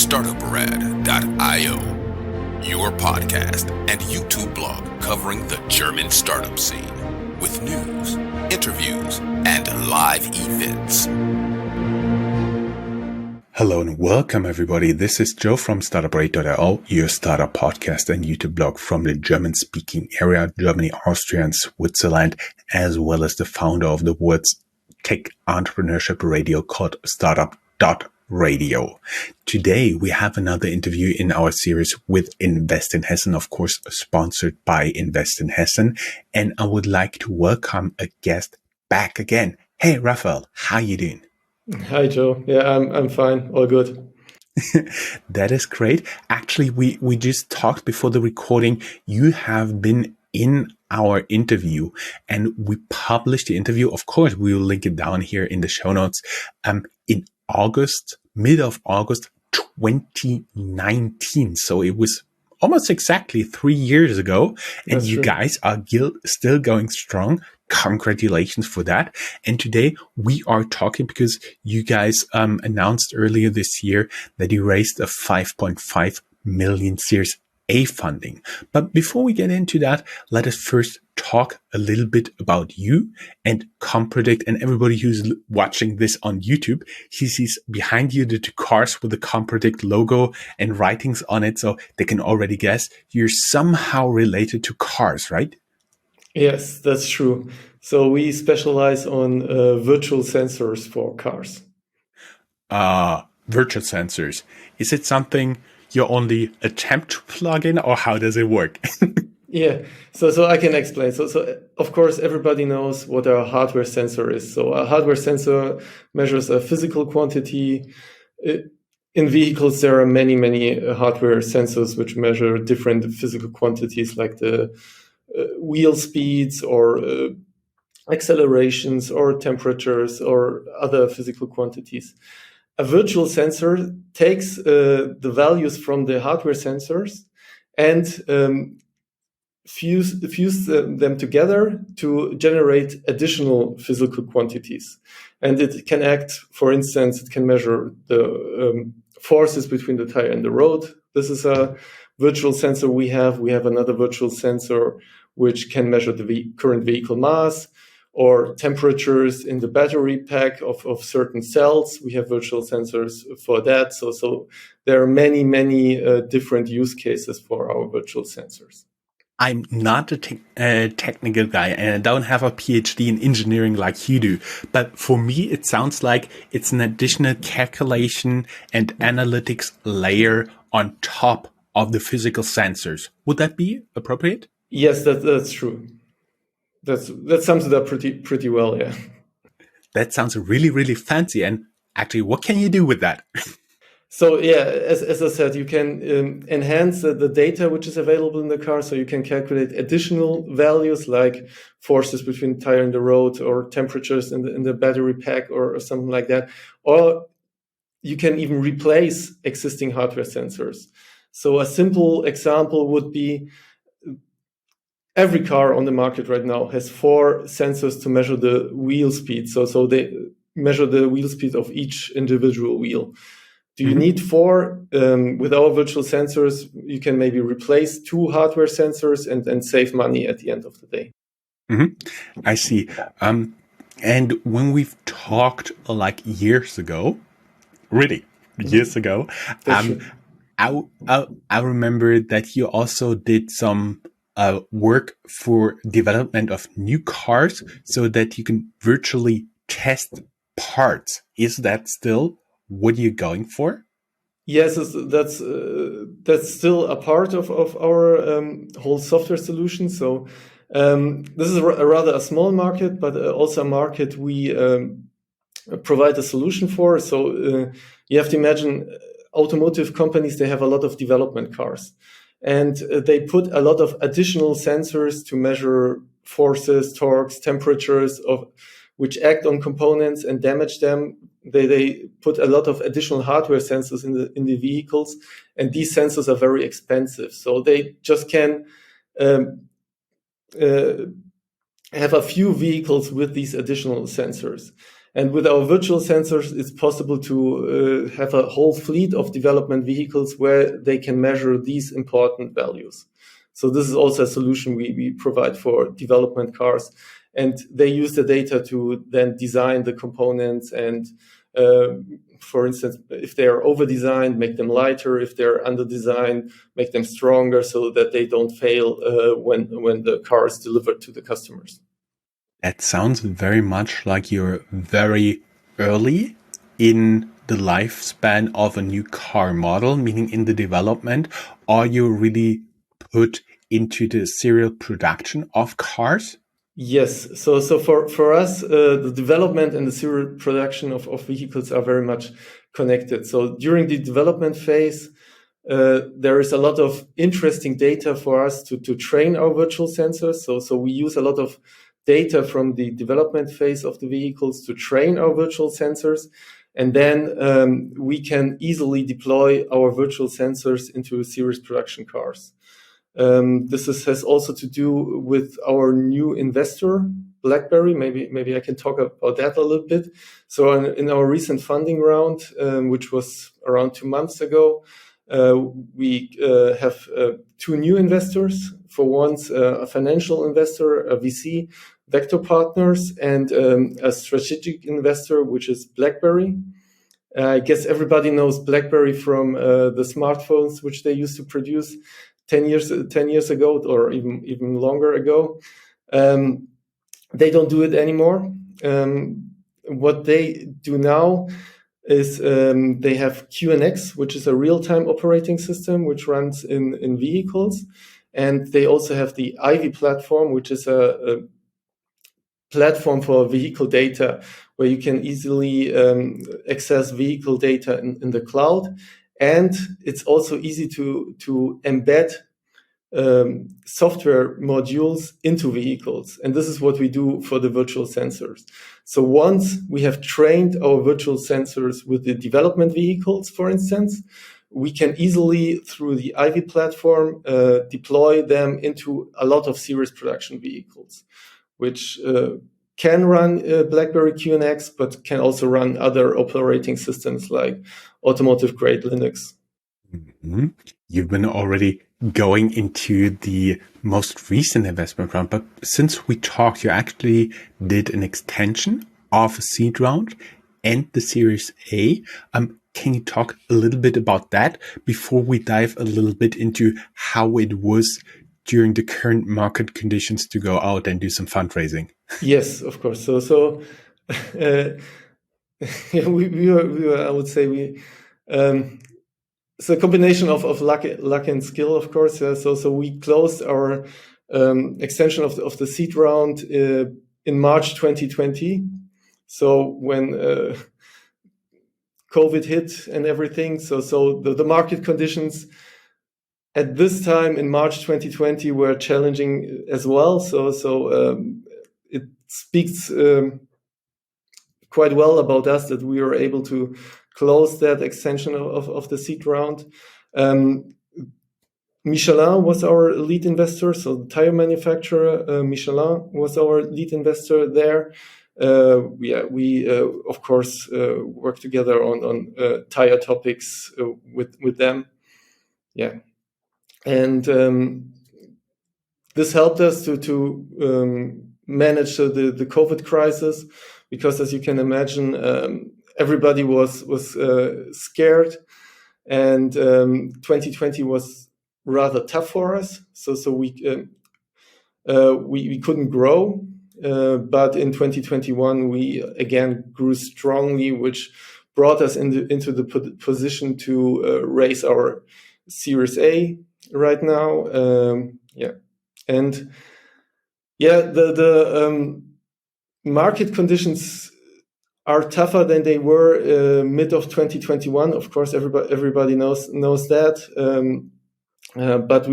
Startuprad.io, your podcast and YouTube blog covering the German startup scene with news, interviews, and live events. Hello and welcome everybody. This is Joe from Startuprad.io, your startup podcast and YouTube blog from the German-speaking area, Germany, Austria, and Switzerland, as well as the founder of the world's tech entrepreneurship radio called Startup.radio. Today we have another interview in our series with Invest in Hessen, of course, sponsored by Invest in Hessen. And I would like to welcome a guest back again. Hey, Raphael, how you doing? Hi, Joe. Yeah, I'm fine. All good. That is great. Actually, we just talked before the recording. You have been in our interview and we published the interview. Of course, we will link it down here in the show notes. In August, mid of August 2019. So it was almost exactly 3 years ago. And That's you true. guys are still going strong. Congratulations for that. And today we are talking because you guys announced earlier this year that you raised a 5.5 million Series A funding. But before we get into that, let us first talk a little bit about you and COMPREDICT. And everybody who's watching this on YouTube, he sees behind you the two cars with the COMPREDICT logo and writings on it. So they can already guess you're somehow related to cars, right? Yes, that's true. So we specialize on virtual sensors for cars. Virtual sensors. Is it something you only attempt to plug in, or how does it work? Yeah, so I can explain. So of course, everybody knows what a hardware sensor is. So a hardware sensor measures a physical quantity. In vehicles, there are many hardware sensors which measure different physical quantities like the wheel speeds or accelerations or temperatures or other physical quantities. A virtual sensor takes the values from the hardware sensors and fuse them together to generate additional physical quantities. And it can act, for instance, it can measure the forces between the tire and the road. This is a virtual sensor we have. We have another virtual sensor which can measure the current vehicle mass or temperatures in the battery pack of certain cells. We have virtual sensors for that. So there are many different use cases for our virtual sensors. I'm not a technical guy and I don't have a PhD in engineering like you do. But for me, it sounds like it's an additional calculation and analytics layer on top of the physical sensors. Would that be appropriate? Yes, that's true. That sums it up pretty well, yeah. That sounds really fancy. And actually, what can you do with that? So yeah, as I said, you can enhance the data which is available in the car. So you can calculate additional values like forces between the tire and the road or temperatures in the battery pack or something like that. Or you can even replace existing hardware sensors. So a simple example would be every car on the market right now has 4 sensors to measure the wheel speed. So they measure the wheel speed of each individual wheel. Do you need 4? With our virtual sensors, you can maybe replace 2 hardware sensors and save money at the end of the day. I see. And when we've talked like years ago, really years ago, I remember that you also did some work for development of new cars so that you can virtually test parts. Is that still what you're going for? Yes, that's still a part of our whole software solution. So this is rather a small market, but also a market we provide a solution for. So you have to imagine automotive companies, they have a lot of development cars. And they put a lot of additional sensors to measure forces, torques, temperatures which act on components and damage them. They put a lot of additional hardware sensors in the vehicles, and these sensors are very expensive. So they just can have a few vehicles with these additional sensors. And with our virtual sensors, it's possible to have a whole fleet of development vehicles where they can measure these important values. So this is also a solution we provide for development cars. And they use the data to then design the components and, for instance, if they are over-designed, make them lighter. If they're under-designed, make them stronger so that they don't fail when the car is delivered to the customers. That sounds very much like you're very early in the lifespan of a new car model, meaning in the development. Are you really put into the serial production of cars? Yes. So for us, the development and the serial production of vehicles are very much connected. So during the development phase, there is a lot of interesting data for us to train our virtual sensors. So we use a lot of data from the development phase of the vehicles to train our virtual sensors. And then we can easily deploy our virtual sensors into series production cars. This has also to do with our new investor, BlackBerry. Maybe I can talk about that a little bit. So in our recent funding round, which was around 2 months ago, we have 2 new investors. For once, a financial investor, a VC, Vector Partners, and a strategic investor, which is BlackBerry. I guess everybody knows BlackBerry from the smartphones which they used to produce 10 years ago, or even longer ago. They don't do it anymore. What they do now is they have QNX, which is a real-time operating system which runs in vehicles. And they also have the Ivy platform, which is a platform for vehicle data, where you can easily access vehicle data in the cloud. And it's also easy to embed software modules into vehicles. And this is what we do for the virtual sensors. So once we have trained our virtual sensors with the development vehicles, for instance, we can easily, through the Ivy platform, deploy them into a lot of series production vehicles, which can run BlackBerry QNX, but can also run other operating systems like automotive-grade Linux. Mm-hmm. You've been already going into the most recent investment round, but since we talked, you actually did an extension of a seed round and the Series A. Can you talk a little bit about that before we dive a little bit into how it was during the current market conditions to go out and do some fundraising? Yes, of course. So we were, I would say it's a combination of luck and skill, of course. So we closed our extension of the seed round in March 2020. So when COVID hit and everything, so the market conditions at this time in March 2020 were challenging as well. So it speaks quite well about us that we were able to close that extension of the seed round. Michelin was our lead investor, so the tire manufacturer Michelin was our lead investor there. We of course work together on tire topics with them. Yeah, and this helped us to manage the COVID crisis, because as you can imagine, everybody was scared, and 2020 was rather tough for us. So we couldn't grow, but in 2021 we again grew strongly, which brought us into the position to raise our Series A right now. The market conditions are tougher than they were mid of 2021. Of course, everybody knows that. But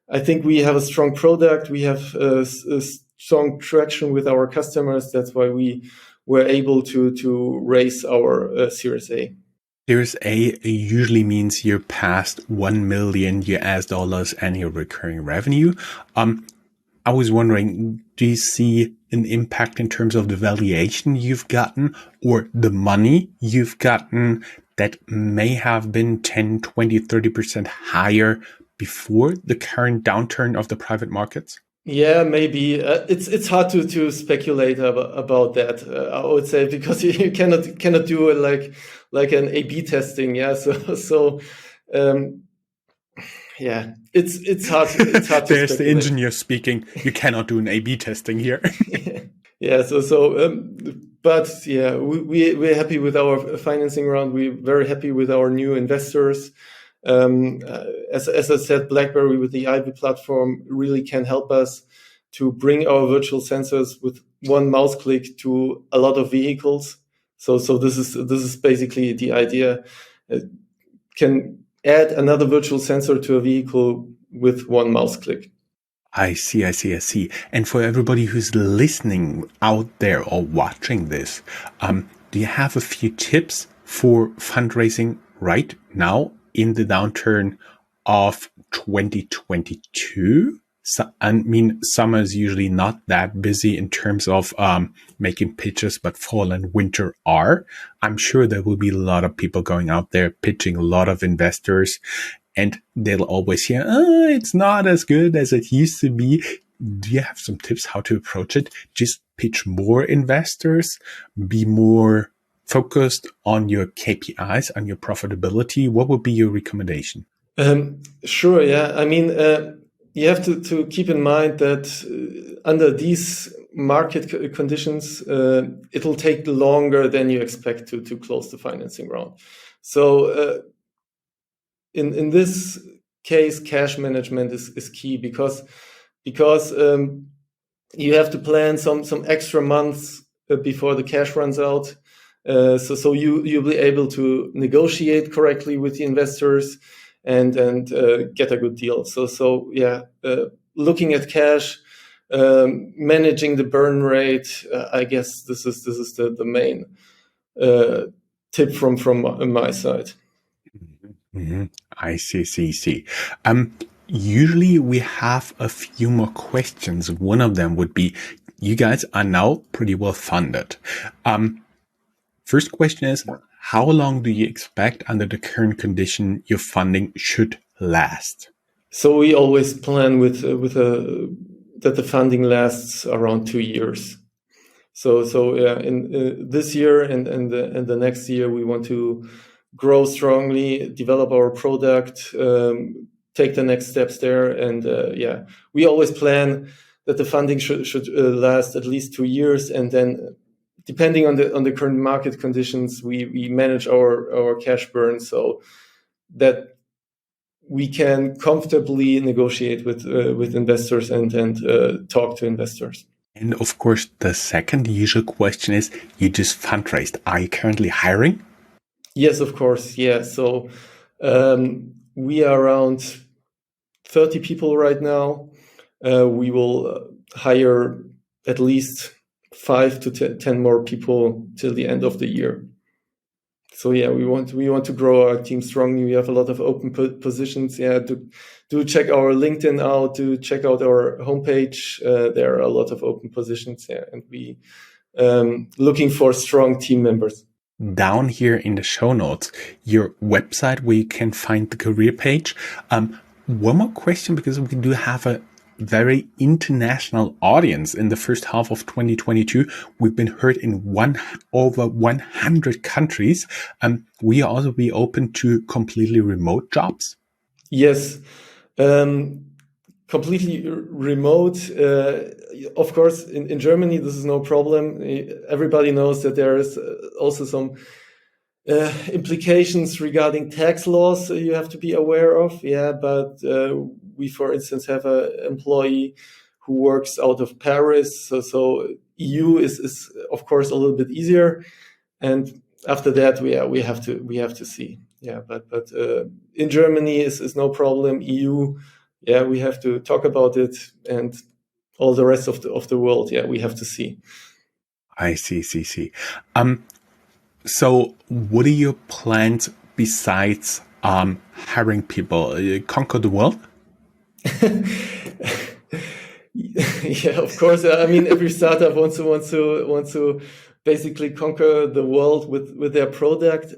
I think we have a strong product. We have a strong traction with our customers. That's why we were able to raise our Series A. Series A usually means you're past $1 million annual recurring revenue. I was wondering, do you see an impact in terms of the valuation you've gotten or the money you've gotten that may have been 10, 20, 30% higher before the current downturn of the private markets? Yeah, maybe it's hard to speculate about that. I would say, because you cannot do it like an A/B testing. Yeah, so yeah, it's hard to There's speculate. the engineer speaking. You cannot do an A/B testing here. Yeah, but yeah, we're happy with our financing round. We're very happy with our new investors. As I said, BlackBerry with the Ivy platform really can help us to bring our virtual sensors with one mouse click to a lot of vehicles. So this is basically the idea. Can add another virtual sensor to a vehicle with one mouse click. I see. And for everybody who's listening out there or watching this, do you have a few tips for fundraising right now in the downturn of 2022? So, I mean, summer is usually not that busy in terms of making pitches, but fall and winter are. I'm sure there will be a lot of people going out there pitching, a lot of investors, and they'll always hear, it's not as good as it used to be. Do you have some tips how to approach it? Just pitch more investors, be more focused on your KPIs, on your profitability. What would be your recommendation? Sure, yeah. I mean, you have to keep in mind that under these market conditions, it'll take longer than you expect to close the financing round. So in this case, cash management is key because you have to plan some extra months before the cash runs out. So you'll be able to negotiate correctly with the investors and get a good deal. So yeah, looking at cash, managing the burn rate. I guess this is the main tip from my side. Mm-hmm. I see. Usually we have a few more questions. One of them would be, you guys are now pretty well funded. First question is, how long do you expect under the current condition your funding should last? So we always plan with that the funding lasts around 2 years. So yeah, in this year and the next year, we want to grow strongly, develop our product, take the next steps there, and yeah, we always plan that the funding should last at least 2 years, and then depending on the current market conditions, we manage our cash burn so that we can comfortably negotiate with investors and talk to investors. And of course, the second usual question is, you just fundraised. Are you currently hiring? Yes, of course. Yeah. So we are around 30 people right now. We will hire at least 5 to 10 more people till the end of the year. So yeah, we want to grow our team strongly. We have a lot of open positions. Yeah, do check our LinkedIn out. Do check out our homepage. There are a lot of open positions. Yeah, and we looking for strong team members. Down here in the show notes, your website where you can find the career page. One more question, because we do have a very international audience in the first half of 2022. We've been heard in over 100 countries. Will you also be open to completely remote jobs? Yes, completely remote. Of course, in Germany, this is no problem. Everybody knows that there is also some implications regarding tax laws you have to be aware of. Yeah, but we, for instance, have an employee who works out of Paris. So EU is of course a little bit easier, and after that we have to see. Yeah, but in Germany is no problem. EU, yeah, we have to talk about it, and all the rest of the world, yeah, we have to see. I see. So what are your plans besides hiring people? Conquer the world? Yeah, of course. I mean, every startup wants to basically conquer the world with their product.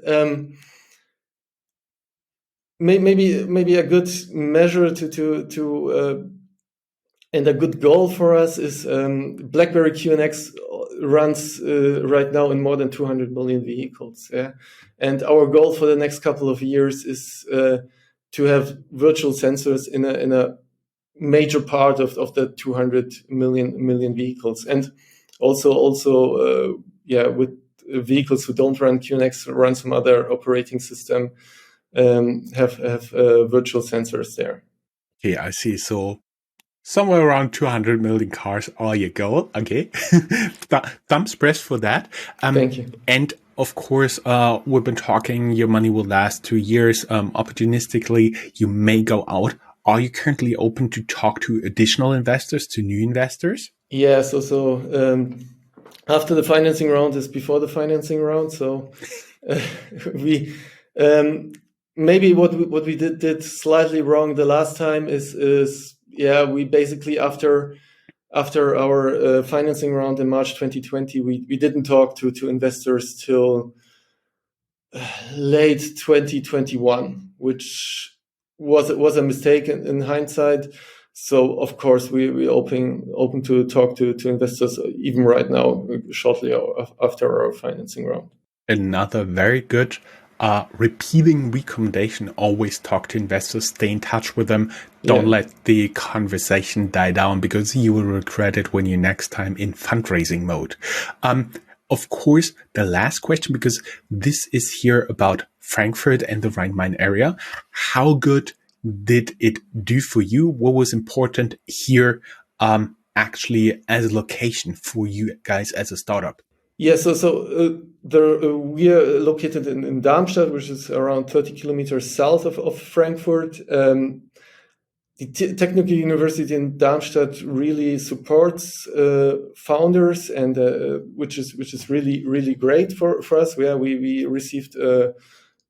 Maybe a good measure to and a good goal for us is BlackBerry QNX runs right now in more than 200 million vehicles. Yeah, and our goal for the next couple of years is to have virtual sensors in a major part of the 200 million vehicles, and also with vehicles who don't run QNX, run some other operating system, have virtual sensors there. Okay, I see. So somewhere around 200 million cars are your goal. Okay. Thumbs pressed for that. Thank you. And of course, we've been talking, your money will last 2 years. Opportunistically, you may go out. Are you currently open to talk to additional investors, to new investors? Yeah. So after the financing round is before the financing round. So we maybe what we did slightly wrong the last time is we basically after our financing round in March 2020, we didn't talk to investors till late 2021, which was a mistake in hindsight. So of course we open to talk to investors even right now, shortly after our financing round. Another very good repeating recommendation: always talk to investors, stay in touch with them. Don't let the conversation die down, because you will regret it when you're next time in fundraising mode. Of course, the last question, because this is here about Frankfurt and the Rhine-Main area. How good did it do for you? What was important here actually as a location for you guys as a startup? Yeah, we are located in Darmstadt, which is around 30 kilometers south of Frankfurt. The Technical University in Darmstadt really supports founders, and which is really great for us. We received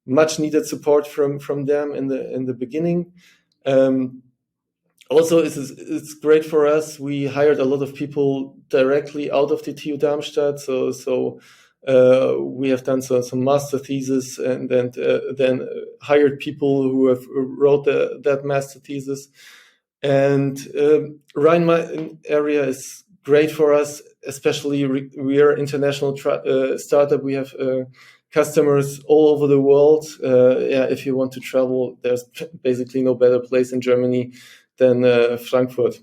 much needed support from them in the beginning. Also, it's great for us. We hired a lot of people directly out of the TU Darmstadt. So we have done some master thesis, and then hired people who have wrote that master thesis. And Rhine-Main area is great for us, especially we are international startup. We have customers all over the world. If you want to travel, there's basically no better place in Germany than Frankfurt.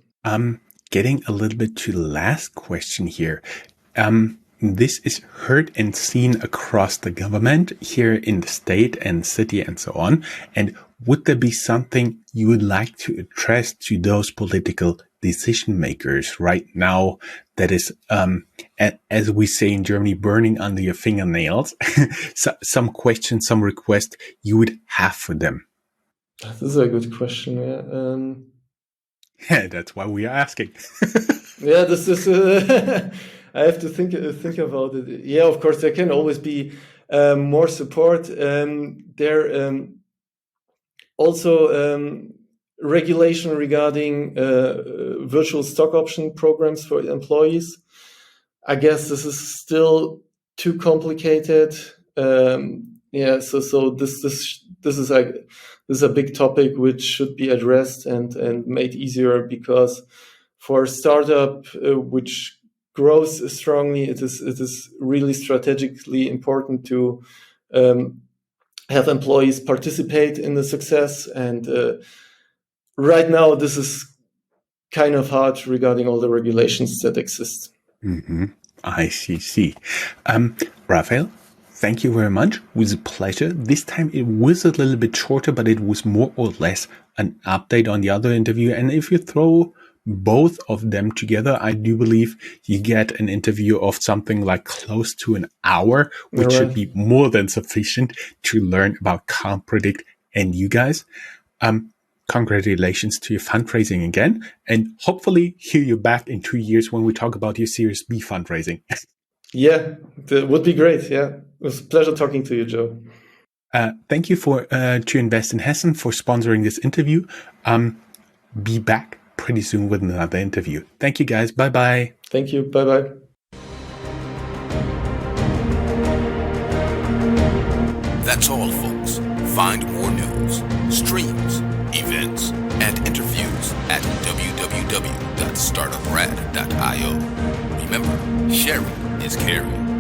Getting a little bit to the last question here. This is heard and seen across the government here in the state and city and so on. And would there be something you would like to address to those political decision makers right now that is, as we say in Germany, burning under your fingernails? Some questions, some requests you would have for them? This is a good question. Yeah. Yeah, that's why we are asking. Yeah, this is. I have to think about it. Yeah, of course, there can always be more support. There also regulation regarding virtual stock option programs for employees. I guess this is still too complicated. So this is a big topic which should be addressed and made easier, because for a startup which grows strongly, it is really strategically important to have employees participate in the success. And right now, this is kind of hard regarding all the regulations that exist. Mm-hmm. I see. Raphael, thank you very much. It was a pleasure. This time it was a little bit shorter, but it was more or less an update on the other interview. And if you throw both of them together, I do believe you get an interview of something like close to an hour, which should be more than sufficient to learn about COMPREDICT and you guys. Congratulations to your fundraising again, and hopefully hear you back in 2 years when we talk about your Series B fundraising. Yeah, that would be great. Yeah, it was a pleasure talking to you, Joe. Thank you to Invest in Hessen for sponsoring this interview. Be back pretty soon with another interview. Thank you guys. Bye bye. Thank you. Bye bye. That's all, folks. Find more news, streams, events, and interviews at www.startuprad.io. Remember, sharing is caring.